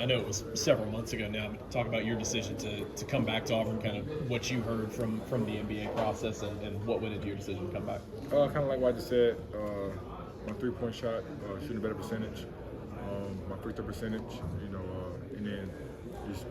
I know it was several months ago now, but talk about your decision to come back to Auburn, kind of what you heard from the NBA process and what went into your decision to come back. Kind of like what I just said, my three-point shot, shooting a better percentage, my free throw percentage, and then just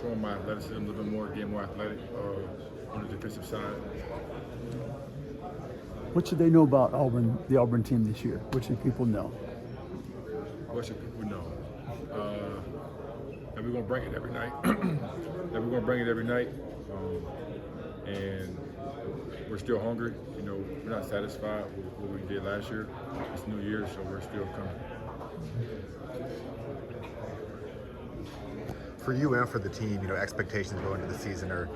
showing my athleticism a little bit more, getting more athletic on the defensive side. What should they know about Auburn, the Auburn team this year? What should people know? What should people know? That we're gonna bring it every night. And we're still hungry. We're not satisfied with what we did last year. It's New Year, so we're still coming. For you and for the team, expectations going into the season are,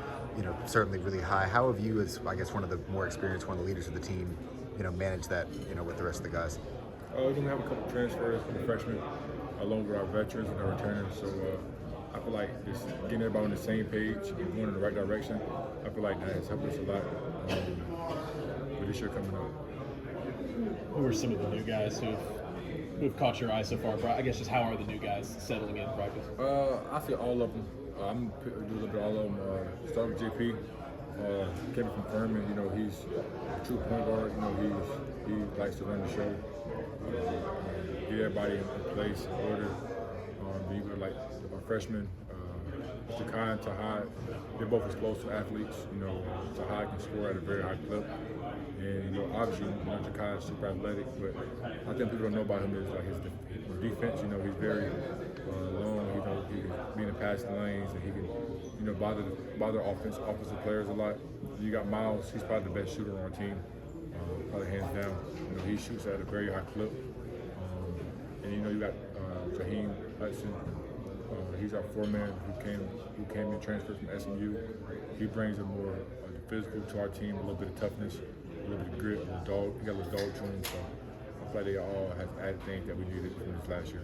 certainly really high. How have you, as I guess one of the more experienced, one of the leaders of the team, managed that, with the rest of the guys? We're gonna have a couple transfers from the freshmen, along with our veterans and our returners. So I feel like just getting everybody on the same page and going in the right direction, I feel like that has helped us a lot for this year coming up. Who are some of the new guys who've caught your eye so far? I guess just how are the new guys settling in practice? I feel all of them. I'm gonna do a little bit of all of them. Start with JP. Kevin from Furman, he's a true point guard. He likes to run the show. Get everybody in place, in order. You go like our freshmen, Jakai and Tahad. They're both explosive athletes. Tahad can score at a very high clip. And obviously, Jakai is super athletic, but I think people don't know about him is like his defense. He's very long. He can be in the passing lanes, and he can, bother offensive players a lot. You got Miles. He's probably the best shooter on our team, probably hands down. He shoots at a very high clip. And you got Jaheim Hudson. He's our four-man who came in transfer from SMU. He brings a more physical to our team, a little bit of toughness, a little bit of grit, a little dog. He got a little dog to him, so I feel like they all have added things that we needed from this last year.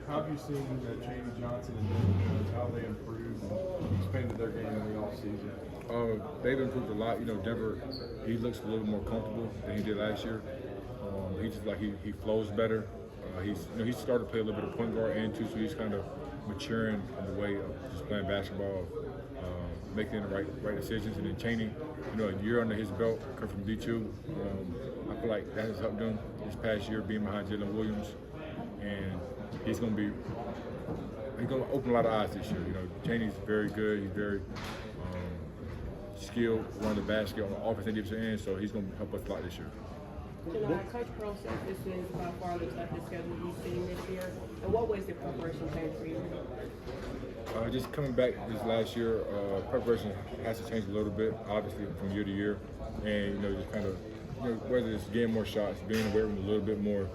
How have you seen Jamie Johnson and Denver, how they improved and expanded their game in the offseason? They've improved a lot. Denver, he looks a little more comfortable than he did last year. He just he flows better. He started to play a little bit of point guard and too, so he's kind of maturing in the way of just playing basketball, making the right decisions. And then Chaney, a year under his belt, come from D2. I feel like that has helped him this past year being behind Jalen Williams, and he's going to open a lot of eyes this year. Chaney's very good. He's very skilled, running the basket on the offense and defensive end, so he's going to help us a lot this year. Coach Broome said this is by far the toughest schedule you've seen this year. In what ways did preparation change for you? Just coming back this last year, preparation has to change a little bit, obviously, from year to year. And, just kind of, whether it's getting more shots, being aware of them a little bit more,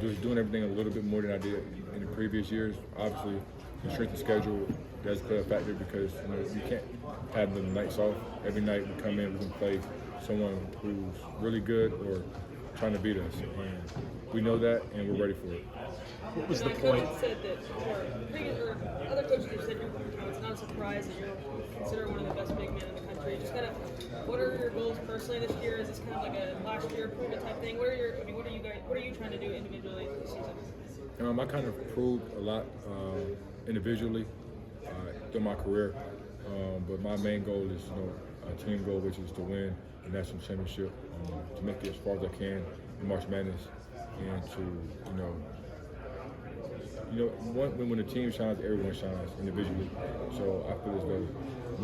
just doing everything a little bit more than I did in the previous years. Obviously, the strength of schedule does play a factor because, you can't have the nights off. Every night we come in, we can play someone who's really good or trying to beat us, and we know that, and we're ready for it. What was the point? Said that, other coaches have said it's not a surprise that you're considered one of the best big men in the country. Just kind of, what are your goals personally this year? Is this kind of like a last year improvement type thing? What are you trying to do individually this season? I kind of proved a lot individually through my career, but my main goal is, a team goal, which is to win the national championship, to make it as far as I can in March Madness, and to, when the team shines, everyone shines individually. So I feel as though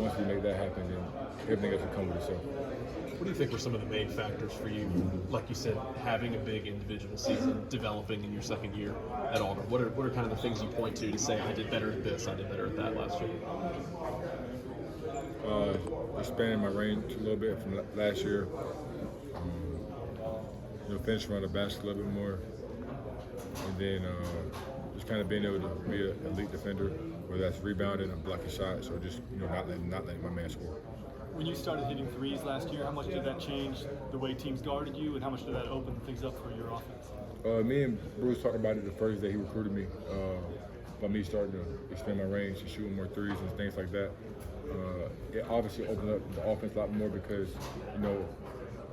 once we make that happen, then everything else will come with itself. What do you think were some of the main factors for you, like you said, having a big individual season, developing in your second year at Auburn? What are kind of the things you point to say, I did better at this, I did better at that last year? Expanding my range a little bit from last year. Finishing around the basket a little bit more, and then just kind of being able to be an elite defender, whether that's rebounding or blocking shots, or just not letting my man score. When you started hitting threes last year, how much did that change the way teams guarded you, and how much did that open things up for your offense? Me and Bruce talked about it the first day he recruited me, about me starting to expand my range and shooting more threes and things like that. It obviously opened up the offense a lot more because,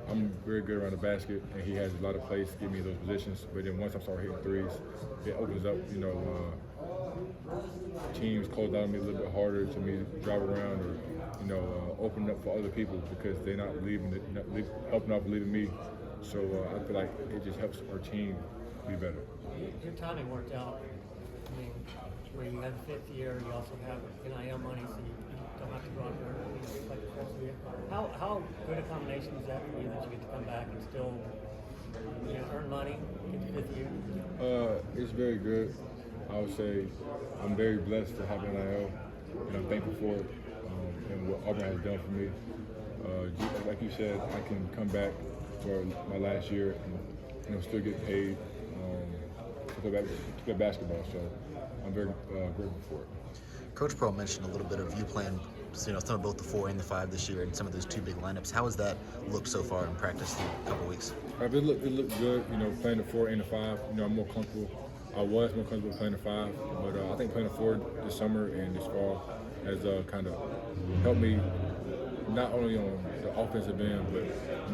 I'm very good around the basket, and he has a lot of plays to give me those positions. But then once I start hitting threes, it opens up, teams close down on me a little bit harder to me to drive around or, open up for other people because they're not helping out believing me. So I feel like it just helps our team be better. Your timing worked out. I mean, where you had the 5th year, you also have NIL money, so you don't have to go out there and play the first year. How good a combination is that for you that you get to come back and still earn money, get the 5th year? It's very good. I would say I'm very blessed to have NIL, and I'm thankful for it and what Auburn has done for me. Like you said, I can come back for my last year and still get paid to play basketball. So I'm very grateful for it. Coach Pearl mentioned a little bit of you playing, some of both the 4 and the 5 this year, and some of those 2 big lineups. How has that looked so far in practice through a couple weeks? It looked good. Playing the 4 and the 5. I'm more comfortable. I was more comfortable playing the 5, but I think playing the 4 this summer and this fall has kind of helped me not only on the offensive end, but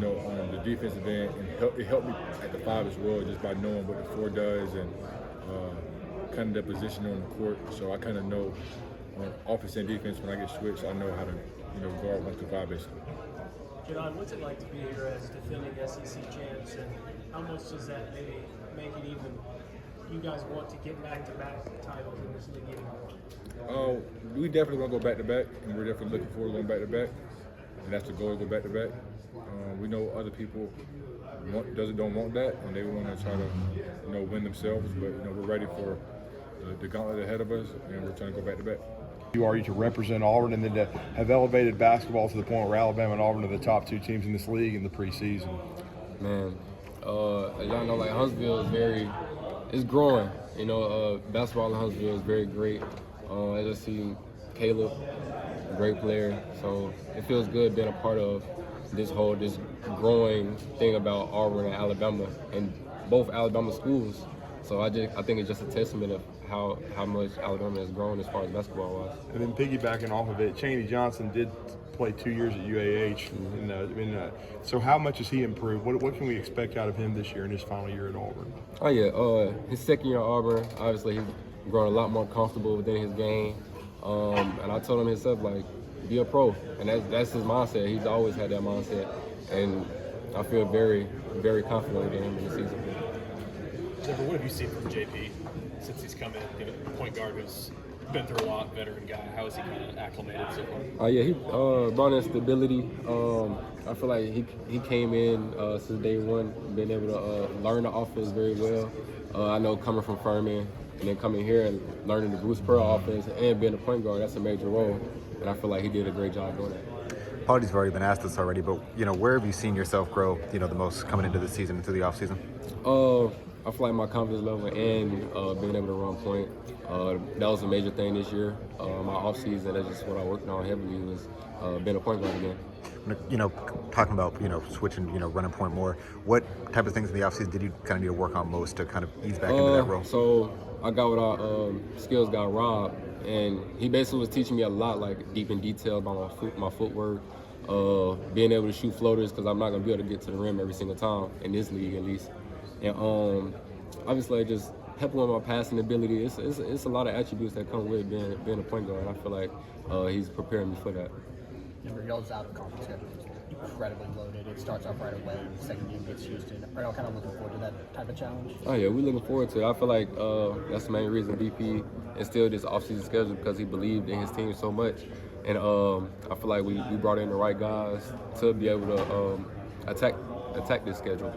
on the defensive end, and it helped me at the 5 as well, just by knowing what the 4 does and kind of their position on the court. So I kind of know on offense and defense when I get switched, I know how to guard 1 through 5 basically. John, what's it like to be here as defending SEC champs, and how much does that maybe make it even? You guys want to get back-to-back titles in this league anymore? We definitely want to go back-to-back, and we're definitely looking forward to going back-to-back, and that's the goal, to go back-to-back. We know other people don't want that, and they want to try to win themselves, but we're ready for the gauntlet ahead of us, and we're trying to go back-to-back. You are to represent Auburn and then to have elevated basketball to the point where Alabama and Auburn are the top 2 teams in this league in the preseason. Man, as y'all know, like Huntsville it's growing. Basketball in Huntsville is very great. I just see Caleb, a great player. So it feels good being a part of this growing thing about Auburn and Alabama and both Alabama schools. So I think it's just a testament of how much Alabama has grown as far as basketball wise. And then piggybacking off of it, Johni Johnson did play 2 years at UAH. Mm-hmm. So how much has he improved? What can we expect out of him this year in his final year at Auburn? Oh yeah, his second year at Auburn, obviously he's grown a lot more comfortable within his game. And I told him himself, like, be a pro. And that's his mindset. He's always had that mindset. And I feel very, very confident in him in the season. What have you seen from JP since he's come in? Point guard who's been through a lot, veteran guy. How has he kind of acclimated so far? He brought in stability. I feel like he came in since day one, being able to learn the offense very well. I know coming from Furman and then coming here and learning the Bruce Pearl offense and being a point guard, that's a major role. And I feel like he did a great job doing that. Apologies, have already been asked this already, but where have you seen yourself grow? The most coming into the season, into the off season. I feel like my confidence level and being able to run point, that was a major thing this year. My off season, that's just what I worked on heavily was being a point guard again. Talking about switching, running point more. What type of things in the off season did you kind of need to work on most to kind of ease back into that role? So I got with our skills guy Rob, and he basically was teaching me a lot, like deep in detail about my footwork, being able to shoot floaters because I'm not gonna be able to get to the rim every single time in this league at least. And obviously just helping with my passing ability. It's a lot of attributes that come with being a point guard. And I feel like he's preparing me for that. Y'all's out-of-conference schedule is incredibly loaded. It starts off right away. The second game gets Houston. Are y'all kind of looking forward to that type of challenge? Oh yeah, we're looking forward to it. I feel like that's the main reason BP instilled this off-season schedule because he believed in his team so much. And I feel like we brought in the right guys to be able to attack this schedule.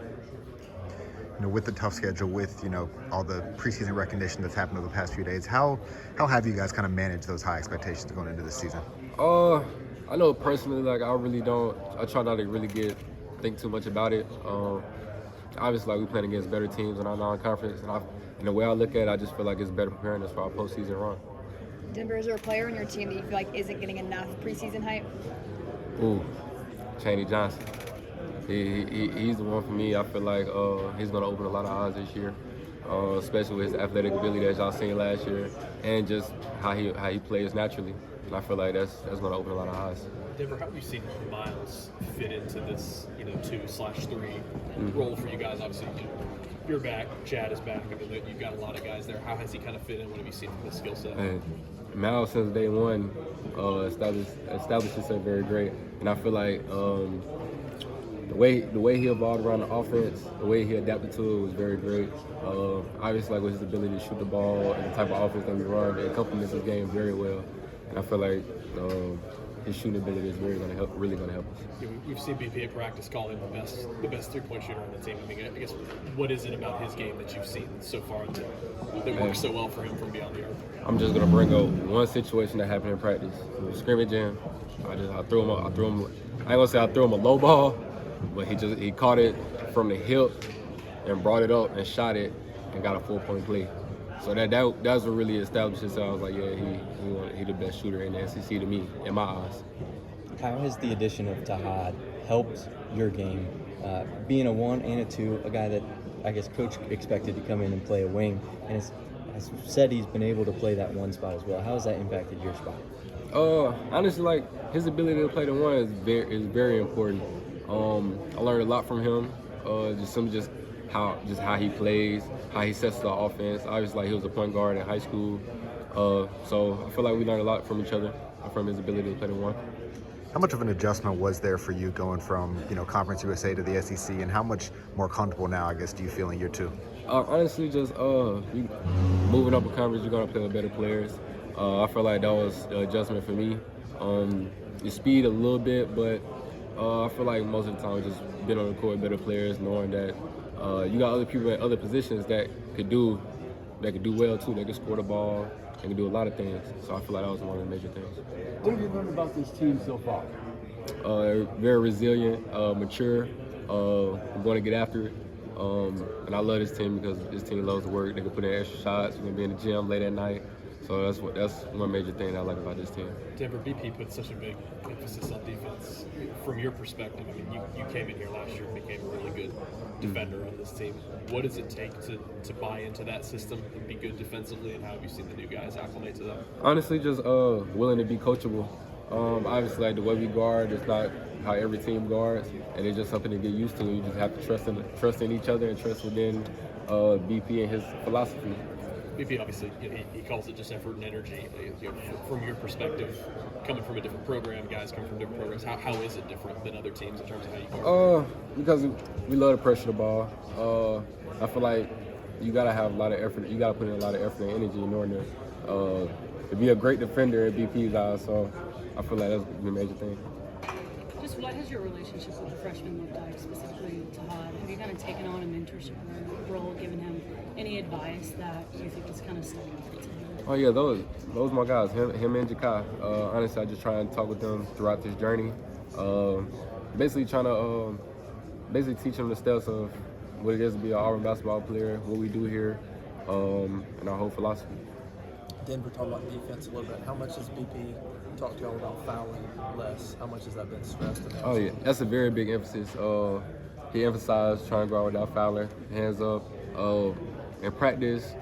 With the tough schedule, with all the preseason recognition that's happened over the past few days, how have you guys kind of managed those high expectations going into this season? I know personally, like I try not to really think too much about it. Obviously, like we playing against better teams in our non-conference, and the way I look at it, I just feel like it's better preparing us for our postseason run. Denver, is there a player in your team that you feel like isn't getting enough preseason hype? Ooh, Johni Johnson. He's the one for me. I feel like he's going to open a lot of eyes this year. especially with his athletic ability that y'all seen last year, and just how he plays naturally. And I feel like that's going to open a lot of eyes. Denver, how have you seen Miles fit into this, 2/3 role for you guys? Obviously, you're back, Chad is back. I mean, you've got a lot of guys there. How has he kind of fit in? What have you seen from his skill set? And Miles, since day one, established himself very great. And I feel like the way he evolved around the offense, the way he adapted to it was very great. Obviously, like with his ability to shoot the ball and the type of offense that we run, it complements his game very well. And I feel like his shooting ability is really going to help us. Yeah, we've seen BP at practice call him the best three-point shooter on the team. I mean, I guess what is it about his game that you've seen so far that works so well for him from beyond the arc? I'm just going to bring up one situation that happened in practice. It was scrimmage jam. I threw him. I ain't gonna say I threw him a low ball, but he caught it from the hip and brought it up and shot it and got a 4-point play. So that's what really established itself. I was like, yeah, he the best shooter in the SEC to me, in my eyes. How has the addition of Tahad helped your game? Being a 1 and a 2, a guy that I guess Coach expected to come in and play a wing, and has said he's been able to play that 1 spot as well. How has that impacted your spot? Honestly, like his ability to play the 1 is very important. I learned a lot from him. Just how he plays, how he sets the offense. Obviously, like he was a point guard in high school, so I feel like we learned a lot from each other, from his ability to play the 1. How much of an adjustment was there for you going from Conference USA to the SEC, and how much more comfortable now, I guess, do you feel in year 2? Honestly, just you moving up a conference, you're gonna play with better players. I feel like that was an adjustment for me. The speed a little bit, but I feel like most of the time just being on the court with better players, knowing that you got other people in other positions that could do well too. They could score the ball. They can do a lot of things. So I feel like that was one of the major things. What have you learned about this team so far? Very resilient, mature. We're going to get after it. And I love this team because this team loves to work. They can put in extra shots. We're going to be in the gym late at night. So that's one major thing I like about this team. Denver, BP put such a big emphasis on defense. From your perspective, I mean, you came in here last year and became a really good defender on this team. What does it take to buy into that system and be good defensively, and how have you seen the new guys acclimate to that? Honestly, just willing to be coachable. Obviously, like the way we guard, it's not how every team guards, and it's just something to get used to. You just have to trust in each other and trust within BP and his philosophy. BP obviously, he calls it just effort and energy. From your perspective, coming from a different program, guys come from different programs. How is it different than other teams in terms of how you guard? Because we love to pressure the ball. I feel like you gotta have a lot of effort. You gotta put in a lot of effort and energy in order to be a great defender in BP's eyes. So I feel like that's the major thing. Just what has your relationship with the freshman looked like, specifically Tahad? Have you kind of taken on a mentorship role, given him any advice that you think is kind of stuck out to him? Oh yeah, those my guys, him and Jakai. Honestly, I just try and talk with them throughout this journey. Basically trying to teach them the steps of what it is to be an Auburn basketball player, what we do here, and our whole philosophy. Denver, talk about defense a little bit. How much does BP talk to y'all about fouling less? How much has that been stressed? Oh yeah, that's a very big emphasis. He emphasized trying to guard without fouling, hands up. In practice,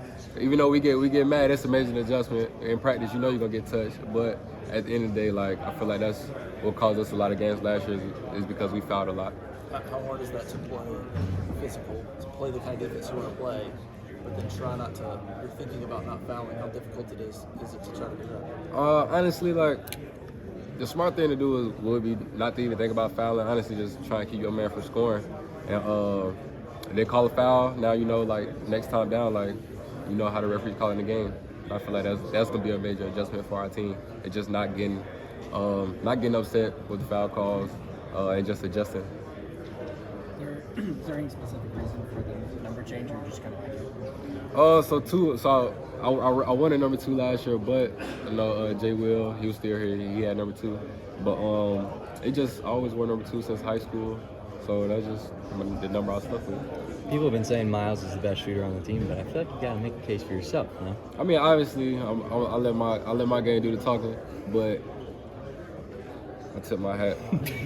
even though we get mad, that's a major adjustment. In practice, you know you're gonna get touched, but at the end of the day, like I feel like that's what caused us a lot of games last year is because we fouled a lot. How hard is that to play physical, to play the kind of defense you want to play, but then try not to? You're thinking about not fouling. How difficult is it to try to do that? Honestly, like the smart thing to do would be not to even think about fouling. Honestly, just try and keep your man from scoring. And they call a foul. Now you know, like next time down, like you know how the referee's calling the game. I feel like that's gonna be a major adjustment for our team. It's just not getting upset with the foul calls and just adjusting. Is there any specific reason for the number change, or just kind of like it? So I won at number 2 last year, but you know Jay Will, he was still here. He had number 2, but it just always wore number 2 since high school. So that's just the number I stuck with. People have been saying Miles is the best shooter on the team, but I feel like you gotta make a case for yourself, no? I mean, obviously, I let my game do the talking, but I tip my hat.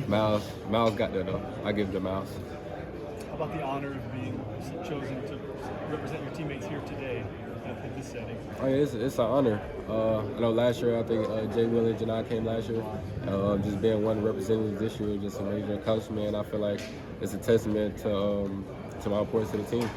Miles got there though. I give it to Miles. How about the honor of being chosen to represent your teammates here today in this setting? Oh, yeah, it's an honor. I know last year, I think Jay Willage and I came last year. Just being one of the representatives this year, just a major accomplishment. I feel like it's a testament to my importance to the team.